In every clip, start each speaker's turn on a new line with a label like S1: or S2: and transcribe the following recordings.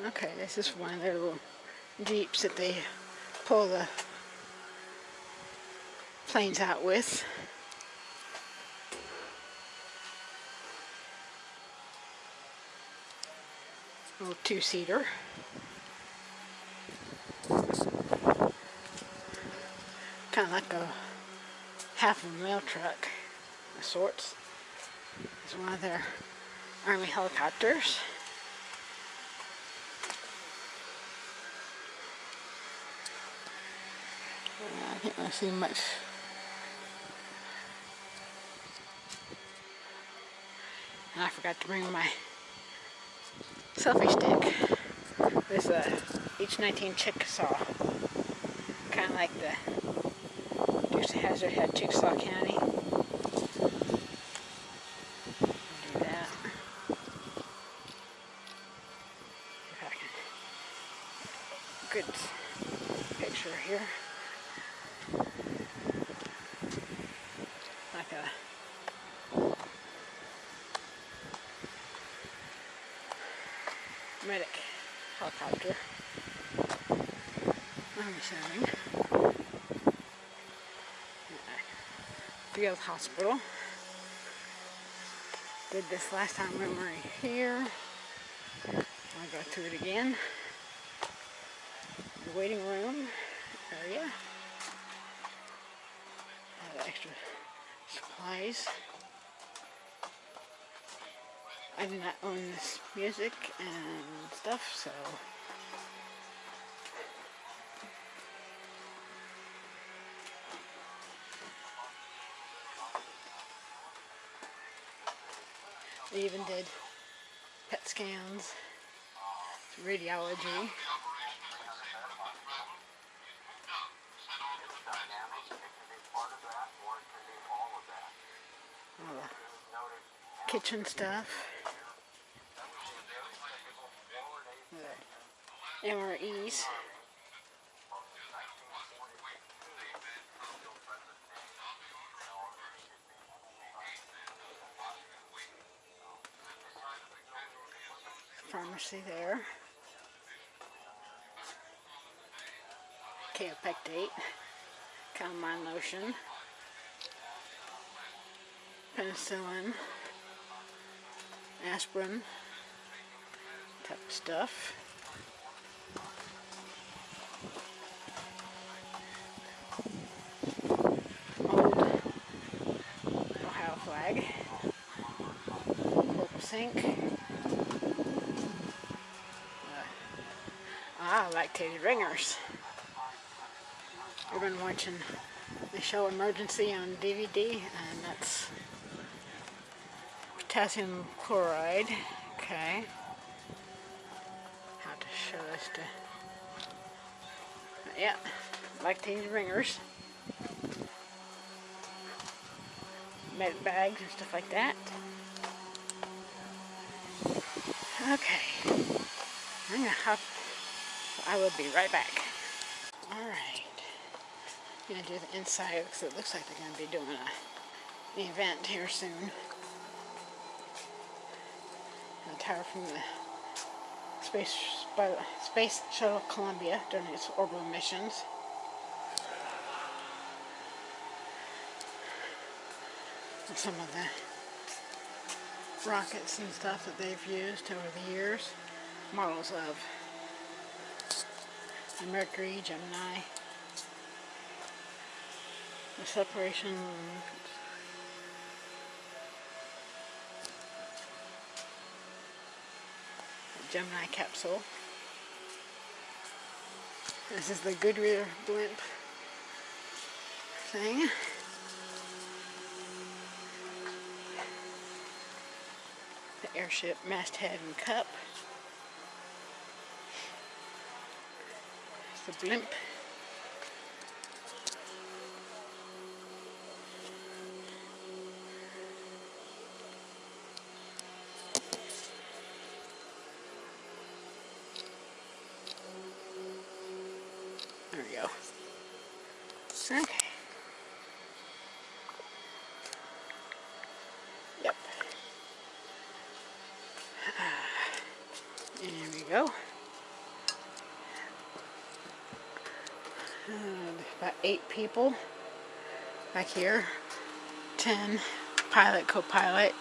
S1: Okay, this is one of their little Jeeps that they pull the planes out with. A little two-seater. Kind of like a half a mail truck of sorts. It's one of their Army helicopters. I can't really see much. And I forgot to bring my selfie stick. There's a H-19 Chickasaw. Kind of like the Dukes of Hazzard had Chickasaw County. Do that. If I can. Good picture here. Like a medic helicopter, I'm assuming. Field hospital. Did this last time we were here. I'll go through it again. The waiting room area. All the extra supplies. I do not own this music and stuff, so they even did PET scans, radiology. All the kitchen stuff. MREs. Pharmacy there. Kaopectate. Calamine lotion. Penicillin. Aspirin. Type of stuff. Ohio flag. Purple sink. Lactated ringers. We've been watching the show Emergency on DVD, and that's potassium chloride. Okay. How to show this to. Yeah, lactated ringers. Med bags and stuff like that. Okay. I'm gonna hop. I will be right back. Alright. I'm gonna do the inside because it looks like they're gonna be doing an event here soon. The tower from the Space Shuttle Columbia during its orbital missions. And some of the rockets and stuff that they've used over the years. Models of the Mercury, Gemini, the separation, the Gemini capsule. This is the Goodyear blimp thing. The airship masthead and cup. The blimp. There we go. Okay. Yep. There we go. And about 8 people back here. 10 pilot, co-pilot.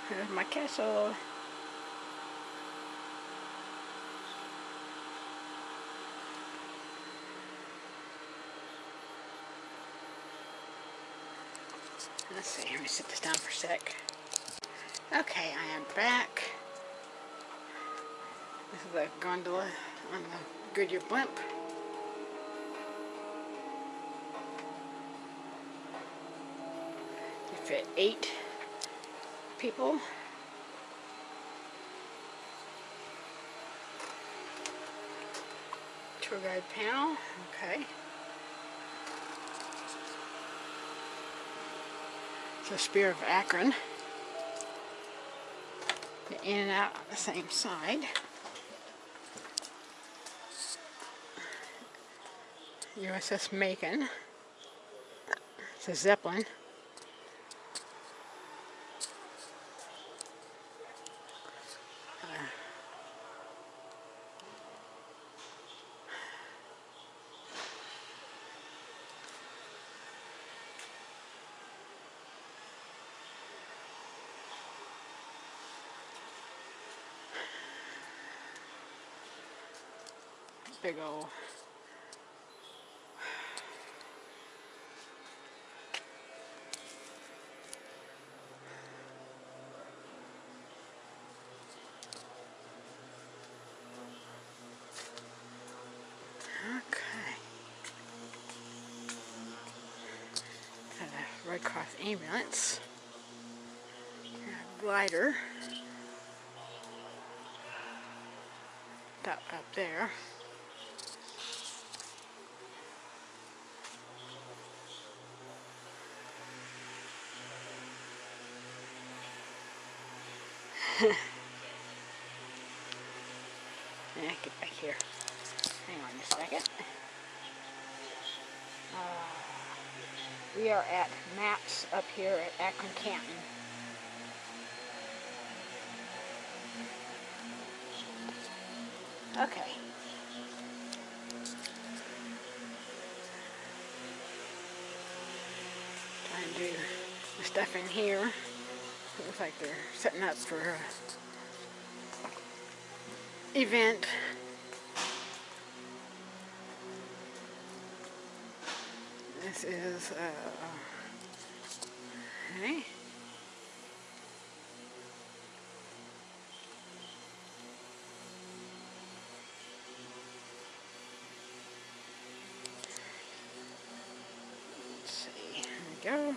S1: Here's my castle. Let's see, let me sit this down for a sec. Okay, I am back. This is the gondola on the Goodyear blimp. You fit 8 people. Tour guide panel, okay. So Spirit of Akron. Get in and out on the same side. USS Macon. It's a Zeppelin. Big old Red Cross ambulance. Glider. Up there. Yeah, get back here. Hang on a second. We are at Maps up here at Akron, Canton. Okay. Trying to do the stuff in here. It looks like they're setting up for an event. This is, okay. Let's see, here we go.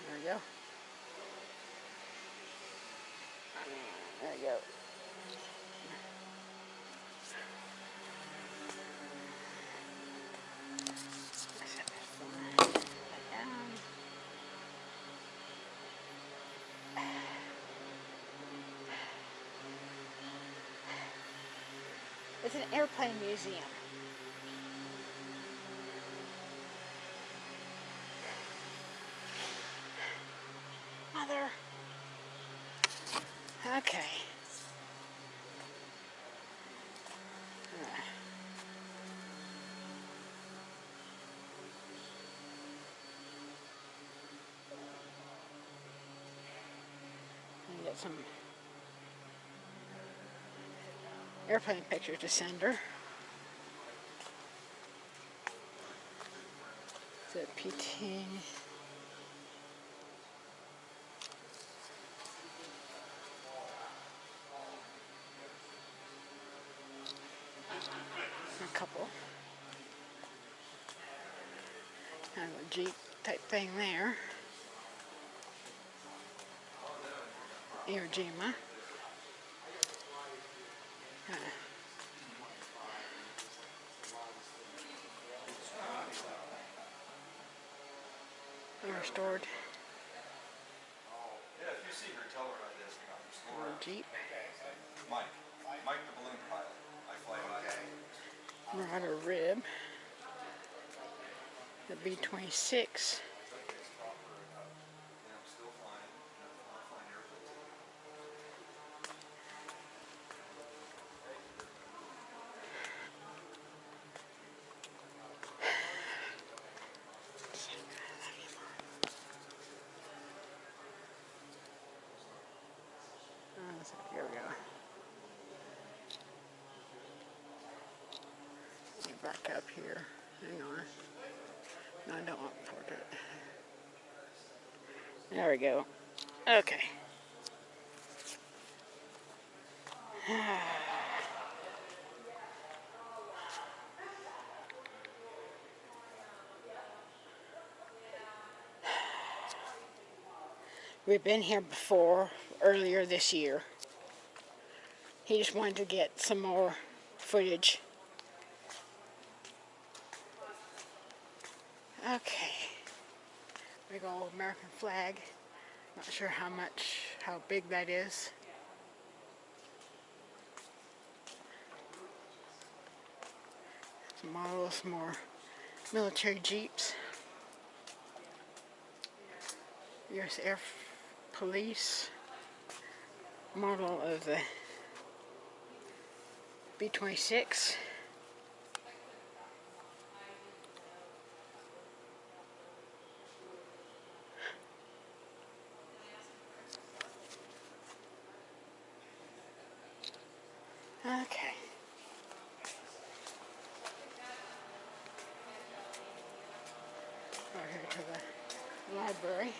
S1: There we go. There we go. It's an airplane museum. Mother. Okay. Get some airplane pictures to send her. It's a PT. A couple. Kind of a Jeep type thing there. Iwo Jima. Restored. Jeep.
S2: Mike the balloon pilot. I fly high.
S1: Marauder rib. The B-26. Here we go. Back up here. Hang on. No, I don't want portrait. There we go. Okay. We've been here before, earlier this year. He just wanted to get some more footage. Okay. Big old American flag. Not sure how big that is. Some models, more military Jeeps. U.S. Air Police. Model of the B-26. Okay. Over here to the library.